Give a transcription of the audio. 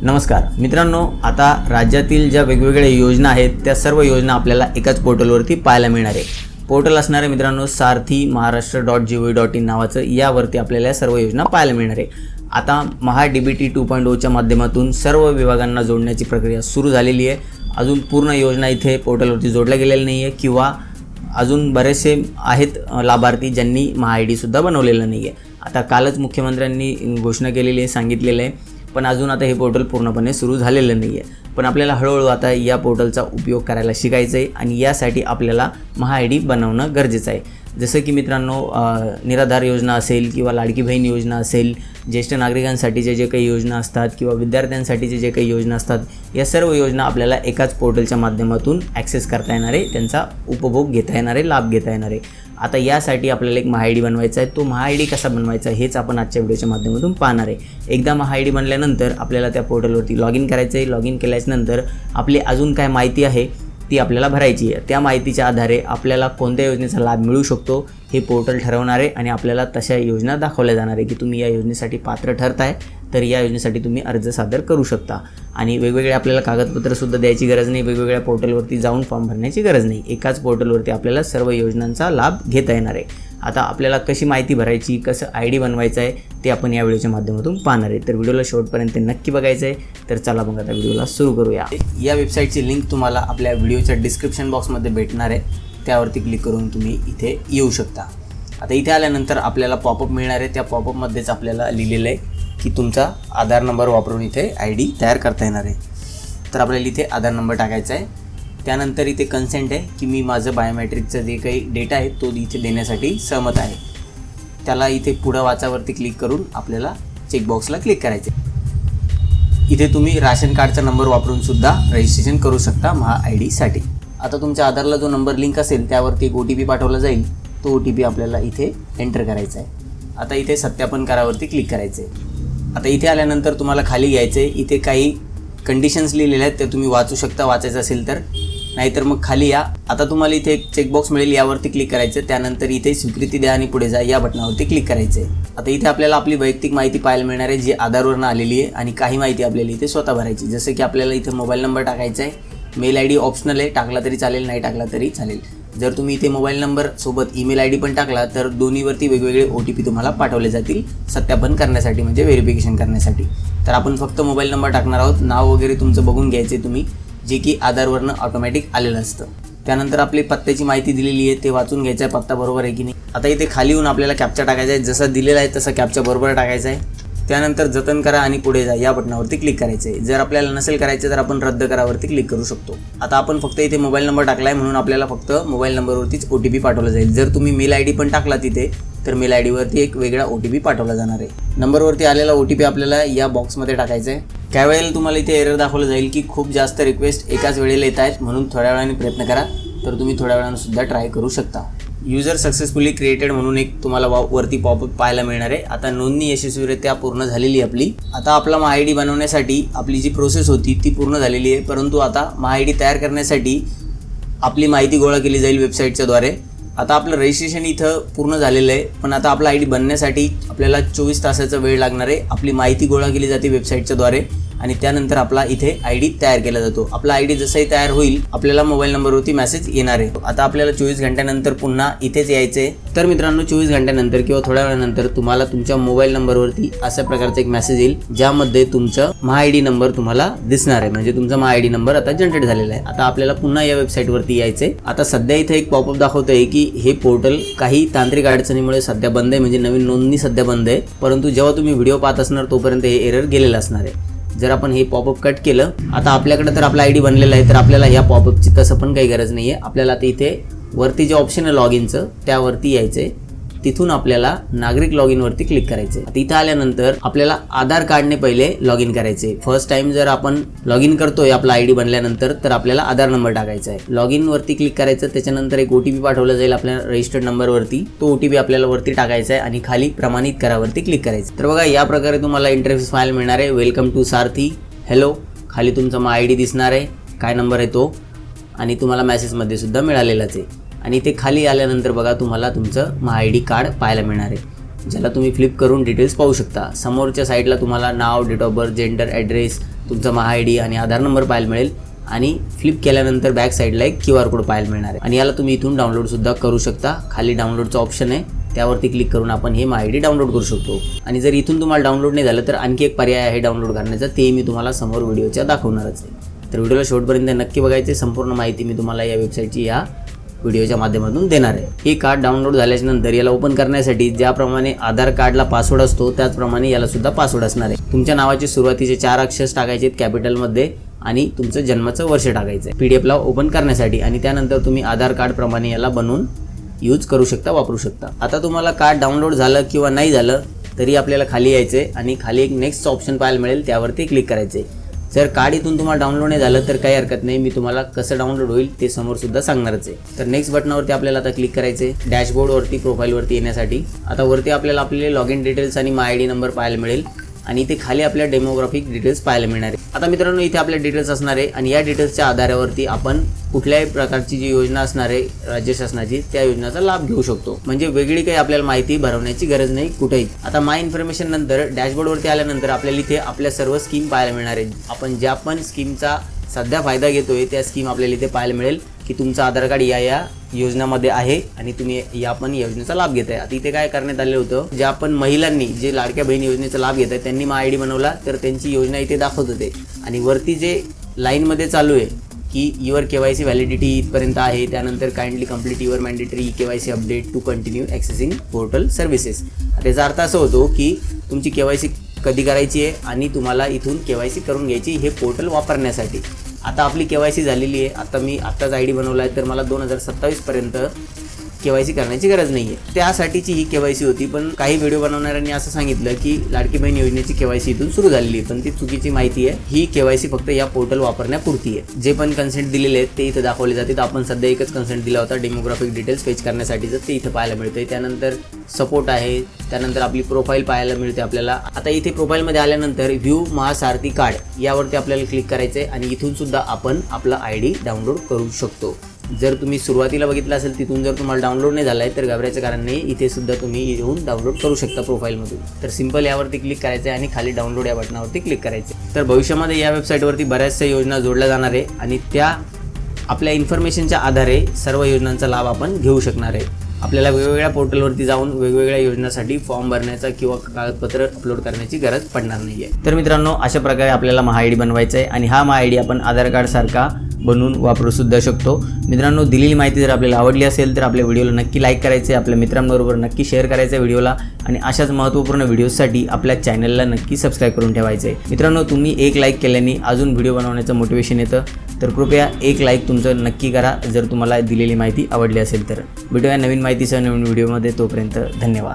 नमस्कार मित्रांनो, आता राज्यातील ज्या वेगवेगळ्या योजना आहेत त्या सर्व योजना आपल्याला एकाच पोर्टलवरती पाहायला मिळणार आहे. पोर्टल असणार आहे मित्रांनो sarthi.maharashtra.gov.in नावाचं. यावरती आपल्याला या सर्व योजना पाहायला मिळणार आहे. आता महा-DBT 2.0च्या माध्यमातून सर्व विभागांना जोडण्याची प्रक्रिया सुरू झालेली आहे. अजून पूर्ण योजना इथे पोर्टलवरती जोडल्या गेलेल्या नाही आहे किंवा अजून बरेचसे आहेत लाभार्थी ज्यांनी महा-ID सुद्धा बनवलेलं नाही आहे. आता कालच मुख्यमंत्र्यांनी घोषणा केलेली आहे, सांगितलेलं आहे, पण अजून आता हे पोर्टल पूर्णपणे सुरू झालेलं नाही आहे. पण आपल्याला हळूहळू आता या पोर्टलचा उपयोग करायला शिकायचं आहे आणि यासाठी आपल्याला महा-ID बनवणं गरजेचं आहे. जसं की मित्रांनो, निराधार योजना असेल किंवा लाडकी बहीण योजना असेल, ज्येष्ठ नागरिकांसाठीचे जे काही योजना असतात किंवा विद्यार्थ्यांसाठीचे जे काही योजना असतात, या सर्व योजना आपल्याला एकाच पोर्टलच्या माध्यमातून ॲक्सेस करता येणार आहे, त्यांचा उपभोग घेता येणार आहे, लाभ घेता येणार आहे. आता यासाठी आपल्याला एक महा-ID बनवायचा आहे. तो महा-ID कसा बनवायचा हेच आपण आजच्या व्हिडिओच्या माध्यमातून पाहणार आहे. एकदा महा-ID बनल्यानंतर आपल्याला त्या पोर्टलवरती लॉग इन करायचं आहे. लॉग इन केल्यानंतर आपली अजून काय माहिती आहे ती आपल्याला भरायची आहे. त्या माहितीच्या आधारे आपल्याला कोणत्या योजनेचा लाभ मिळू शकतो हे पोर्टल ठरवणार आहे आणि आपल्याला तशा योजना दाखवल्या जाणार आहे की तुम्ही या योजनेसाठी पात्र ठरताय तर या योजनेसाठी तुम्ही अर्ज सादर करू शकता. आणि वेगवेगळे आपल्याला कागदपत्रंसुद्धा द्यायची गरज नाही, वेगवेगळ्या पोर्टलवरती जाऊन फॉर्म भरण्याची गरज नाही. एकाच पोर्टलवरती आपल्याला सर्व योजनांचा लाभ घेता येणार आहे. आता आपल्याला कशी माहिती भरायची, कसं ID बनवायचं आहे ते आपण या व्हिडिओच्या माध्यमातून पाहणार आहे. तर व्हिडिओला शेवटपर्यंत नक्की बघायचं आहे. तर चला मग आता व्हिडिओला सुरू करूया. या वेबसाईटची लिंक तुम्हाला आपल्या व्हिडिओच्या डिस्क्रिप्शन बॉक्समध्ये भेटणार आहे, त्यावरती क्लिक करून तुम्ही इथे येऊ शकता. आता इथे आल्यानंतर आपल्याला पॉपअप मिळणार आहे. त्या पॉपअपमध्येच आपल्याला लिहिलेलं आहे की तुमचा आधार नंबर वापरून इथे ID तयार करता येणार आहे. तर आपल्याला इथे आधार नंबर टाकायचा आहे. त्यानंतर इथे कन्सेंट आहे की मी माझं बायोमेट्रिकचं जे काही डेटा आहे तो इथे देण्यासाठी सहमत आहे. त्याला इथे पुढं वाचावरती क्लिक करून आपल्याला चेकबॉक्सला क्लिक करायचे. इथे तुम्ही राशन कार्डचा नंबर वापरून सुद्धा रजिस्ट्रेशन करू शकता महा-IDसाठी. आता तुमच्या आधारला जो नंबर लिंक असेल त्यावरती एक OTP पाठवला जाईल. तो OTP आपल्याला इथे एंटर करायचा आहे. आता इथे सत्यापन करावरती क्लिक करायचं आहे. आता इथे आल्यानंतर तुम्हाला खाली घ्यायचं आहे. इथे काही कंडिशन्स लिहिलेल्या आहेत, ते तुम्ही वाचू शकता वाचायचं असेल तर, नाहीतर मग खाली या. आता तुम्हाला इथे एक चेकबॉक्स मिळेल, यावरती क्लिक करायचं. त्यानंतर इथे स्वीकृती द्या आणि पुढे जा या बटनावरती क्लिक करायचं आहे. आता इथे आपल्याला आपली वैयक्तिक माहिती पाहायला मिळणार आहे जी आधारवरून आलेली आहे आणि काही माहिती आपल्याला इथे स्वतः भरायची. जसं की आपल्याला इथे मोबाईल नंबर टाकायचा आहे. मेल ID ऑप्शनल आहे, टाकला तरी चालेल, नाही टाकला तरी चालेल. जर तुम्ही इथे मोबाईल नंबर सोबत ईमेल ID पण टाकला तर दोन्हीवरती वेगवेगळे OTP तुम्हाला पाठवले जातील सत्यापन करण्यासाठी, म्हणजे व्हेरिफिकेशन करण्यासाठी. तर आपण फक्त मोबाईल नंबर टाकणार आहोत. नाव वगैरे तुमचं बघून घ्यायचे तुम्ही, जे की आधारवरनं ऑटोमॅटिक आलेलं असतं. त्यानंतर आपली पत्त्याची माहिती दिलेली आहे, ते वाचून घ्यायचं आहे, पत्ता बरोबर आहे की नाही. आता इथे खाली येऊन आपल्याला कॅप्चा टाकायचा आहे. जसं दिलेला आहे तसं कॅप्चा बरोबर टाकायचा आहे. त्यानंतर जतन करा आणि पुढे जा या बटनावरती क्लिक करायचं आहे. जर आपल्याला नसेल करायचं तर आपण रद्द करावरती क्लिक करू शकतो. आता आपण फक्त इथे मोबाईल नंबर टाकला आहे म्हणून आपल्याला फक्त मोबाईल नंबरवरतीच OTP पाठवला जाईल. जर तुम्ही मेल ID पण टाकला तिथे तर मेल ID वरती एक वेगळा OTP पाठवला जाणार आहे. नंबरवरती आलेला OTP आपल्याला या बॉक्समध्ये टाकायचा आहे. काही वेळेला तुम्हाला इथे एरर दाखवलं जाईल की खूप जास्त रिक्वेस्ट एकाच वेळेला येत आहेत, म्हणून थोड्या वेळाने प्रयत्न करा. तर तुम्ही थोड्या वेळानं सुद्धा ट्राय करू शकता. युजर सक्सेसफुली क्रिएटेड म्हणून एक तुम्हाला वरती पॉपअप पाहायला मिळणार आहे. आता नोंदणी यशस्वीरित्या पूर्ण झालेली आपली. आता आपला महा-ID बनवण्यासाठी आपली जी प्रोसेस होती ती पूर्ण झालेली आहे, परंतु आता महा-ID तयार करण्यासाठी आपली माहिती गोळा केली जाईल वेबसाईटच्या द्वारे. आता आपलं रजिस्ट्रेशन इथं पूर्ण झालेलं आहे, पण आता आपला ID बनण्यासाठी आपल्याला 24 तासाचा वेळ लागणार आहे. आपली माहिती गोळा केली जाते वेबसाईटच्या द्वारे आणि त्यानंतर आपला इथे ID तयार केला जातो. आपला ID जसंही तयार होईल आपल्याला मोबाईल नंबरवरती मेसेज येणार आहे. आता आपल्याला 24 घंट्यानंतर पुन्हा इथेच यायचं आहे. तर मित्रांनो, 24 घंट्यानंतर किंवा थोड्या वेळानंतर तुम्हाला तुमच्या मोबाईल नंबरवरती अशा प्रकारचा एक मेसेज येईल, ज्यामध्ये तुमचं महा-ID नंबर तुम्हाला दिसणार आहे. म्हणजे तुमचा महा-ID नंबर आता जनरेट झालेला आहे. आता आपल्याला पुन्हा या वेबसाईटवरती यायचं आहे. आता सध्या इथे एक पॉपअप दाखवत आहे की हे पोर्टल काही तांत्रिक अडचणीमुळे सध्या बंद आहे, म्हणजे नवीन नोंदणी सध्या बंद आहे. परंतु जेव्हा तुम्ही व्हिडिओ पाहत असणार तोपर्यंत हे एरर गेलेलं असणार आहे. जर आपण हे पॉपअप कट केलं, आता आपल्याकडे तर आपला ID बनलेला आहे, तर आपल्याला ह्या पॉपअपची तसं पण काही गरज नाही आहे. आपल्याला आता इथे वरती जे ऑप्शन आहे लॉग इनचं त्यावरती यायचं आहे. तिथून आपल्याला नागरिक लॉग इनवरती क्लिक करायचं आहे. इथं आल्यानंतर आपल्याला आधार कार्डने पहिले लॉग इन करायचे आहे. फर्स्ट टाइम जर आपण लॉग इन करतोय आपला ID बनल्यानंतर तर आपल्याला आधार नंबर टाकायचा आहे. लॉग इनवरती क्लिक करायचं. त्याच्यानंतर एक OTP पाठवला जाईल आपल्या रजिस्टर्ड नंबरवरती. तो OTP आपल्याला वरती टाकायचा आहे आणि खाली प्रमाणित करावरती क्लिक करायचं. तर बघा, या प्रकारे तुम्हाला इंटरफेस पाहायला मिळणार आहे. Welcome to Sarathi, hello. खाली तुमचा महा-ID दिसणार आहे, काय नंबर आहे तो, आणि तुम्हाला मेसेजमध्ये सुद्धा मिळालेलाच आहे. आणि इथे खाली आल्यानंतर बघा तुम्हाला तुमचं महा-ID कार्ड पाहायला मिळणार आहे. ज्याला तुम्ही फ्लिप करून डिटेल्स पाहू शकता. समोरच्या साईडला तुम्हाला नाव, date of birth, gender, address तुमचा MyID आणि आधार नंबर पाहायला मिळेल आणि फ्लिप केल्यानंतर बॅक साईडला एक QR कोड पाहायला मिळणार आहे आणि याला तुम्ही इथून डाउनलोडसुद्धा करू शकता. खाली डाउनलोडचं ऑप्शन आहे, त्यावरती क्लिक करून आपण हे MyID डाउनलोड करू शकतो. आणि जर इथून तुम्हाला डाउनलोड नाही झालं तर आणखी एक पर्याय आहे डाउनलोड करण्याचा, ते मी तुम्हाला समोर व्हिडिओच्या दाखवणारच आहे. तर व्हिडिओला शेवटपर्यंत नक्की बघायचे. संपूर्ण माहिती मी तुम्हाला या वेबसाईटची या व्हिडिओच्या माध्यमातून देणार आहे. हे कार्ड डाउनलोड झाल्याच्या नंतर याला ओपन करण्यासाठी ज्याप्रमाणे आधार कार्डला पासवर्ड असतो त्याचप्रमाणे याला सुद्धा पासवर्ड असणार आहे. तुमच्या नावाचे सुरुवातीचे 4 अक्षर टाकायचे आहेत कॅपिटलमध्ये आणि तुमचं जन्माचं वर्ष टाकायचं आहे PDF ओपन करण्यासाठी. आणि त्यानंतर तुम्ही आधार कार्ड प्रमाणे याला बनवून यूज करू शकता, वापरू शकता. आता तुम्हाला कार्ड डाउनलोड झालं किंवा नाही झालं तरी आपल्याला खाली यायचं आहे आणि खाली एक नेक्स्ट ऑप्शन पाहायला मिळेल, त्यावरती क्लिक करायचं आहे. जर कार्ड इथून तुम्हाला डाउनलोड नाही झालं तर काही हरकत नाही, मी तुम्हाला कसं डाउनलोड होईल ते समोर सुद्धा सांगणारच आहे. तर नेक्स्ट बटनावरती आपल्याला आता क्लिक करायचं आहे डॅशबोर्डवरती, प्रोफाईलवरती येण्यासाठी. आता वरती आपल्याला आपले लॉग इन डिटेल्स आणि MyID नंबर पाहायला मिळेल आणि इथे खाली आपल्या डेमोग्राफिक डिटेल्स पाहायला मिळणार आहे. आता मित्रांनो इथे आपले डिटेल्स असणार आहे आणि या डिटेल्सच्या आधारावरती आपण कुठल्याही प्रकारची जी योजना असणार आहे राज्य शासनाची त्या योजनेचा लाभ घेऊ शकतो. म्हणजे वेगळी काही आपल्याला माहिती भरवण्याची गरज नाही कुठेही. आता माय इन्फॉर्मेशन नंतर डॅशबोर्डवरती आल्यानंतर आपल्याला इथे आपल्या सर्व स्कीम पाहायला मिळणार आहे. आपण ज्या पण स्कीमचा सध्या फायदा घेतोय त्या स्कीम आपल्याला इथे पाहायला मिळेल की तुमचं आधार कार्ड या योजनामध्ये आहे आणि तुम्ही या पण योजनेचा लाभ घेताय. आता इथे काय करण्यात आलं होतं, ज्या पण महिलांनी जे लाडक्या बहीण योजनेचा लाभ घेत आहे त्यांनी MyID बनवला तर त्यांची योजना इथे दाखवत होते आणि वरती जे लाईनमध्ये चालू आहे की युअर KYC व्हॅलिडिटी इथपर्यंत आहे, त्यानंतर kindly complete your mandatory KYC update to continue accessing portal services. त्याचा अर्थ असं होतो की तुमची KYC कधी करायची आहे आणि तुम्हाला इथून KYC करून घ्यायची हे पोर्टल वापरण्यासाठी. आता आपली KYC झालेली आहे. आता मी आत्ताच ID बनवला आहे तर मला 2027 पर्यंत KYC करण्याची गरज नाही आहे. त्यासाठीची ही KYC होती. पण काही व्हिडिओ बनवणाऱ्यांनी असं सांगितलं की लाडकी बहीण योजनेची KYC इथून सुरू झालेली आहे, पण ती चुकीची माहिती आहे. ही KYC फक्त या पोर्टल वापरण्यापुरती आहे. जे पण कन्सेंट दिलेले आहेत ते इथं दाखवले जातात. आपण सध्या एकच कन्सेंट दिला होता डेमोग्राफिक डिटेल्स फेच करण्यासाठीचं, ते इथं पाहायला मिळतं. त्यानंतर सपोर्ट आहे, त्यानंतर आपली प्रोफाईल पाहायला मिळते आपल्याला. आता इथे प्रोफाईलमध्ये आल्यानंतर व्ह्यू महासारथी कार्ड यावरती आपल्याला क्लिक करायचं आहे आणि इथून सुद्धा आपण आपला ID डाउनलोड करू शकतो. जर तुम्ही सुरुवातीला बघितलं असेल तिथून जर तुम्हाला डाउनलोड नाही झाला आहे तर घाबरायचं कारण नाही, इथे सुद्धा तुम्ही येऊन डाउनलोड करू शकता प्रोफाईलमधून. तर सिंपल यावरती क्लिक करायचं आहे आणि खाली डाउनलोड या बटनावरती क्लिक करायचं. तर भविष्यामध्ये या वेबसाईटवरती बऱ्याचशा योजना जोडल्या जाणार आहे आणि त्या आपल्या इन्फॉर्मेशनच्या आधारे सर्व योजनांचा लाभ आपण घेऊ शकणार आहे. आपल्याला वेगवेगळ्या पोर्टलवरती जाऊन वेगवेगळ्या योजनांसाठी फॉर्म भरण्याचा किंवा कागदपत्र अपलोड करण्याची गरज पडणार नाही आहे. तर मित्रांनो अशा प्रकारे आपल्याला MyID बनवायचा आहे आणि हा MyID आपण आधार कार्डसारखा बनवून वापरू सुद्धा शकतो. मित्रांनो दिलेली माहिती जर आपल्याला आवडली असेल तर आपल्या व्हिडिओला नक्की लाईक करायचे, आपल्या मित्रांबरोबर नक्की शेअर करायचं व्हिडिओला आणि अशाच महत्त्वपूर्ण व्हिडिओसाठी आपल्या चॅनलला नक्की सबस्क्राईब करून ठेवायचं आहे. मित्रांनो तुम्ही एक लाईक केल्याने अजून व्हिडिओ बनवण्याचं मोटिवेशन येतं, तर कृपया एक लाईक तुमचं नक्की करा जर तुम्हाला दिलेली माहिती आवडली असेल तर. भेटूया नवीन माहितीसह नवीन व्हिडिओमध्ये, तोपर्यंत धन्यवाद.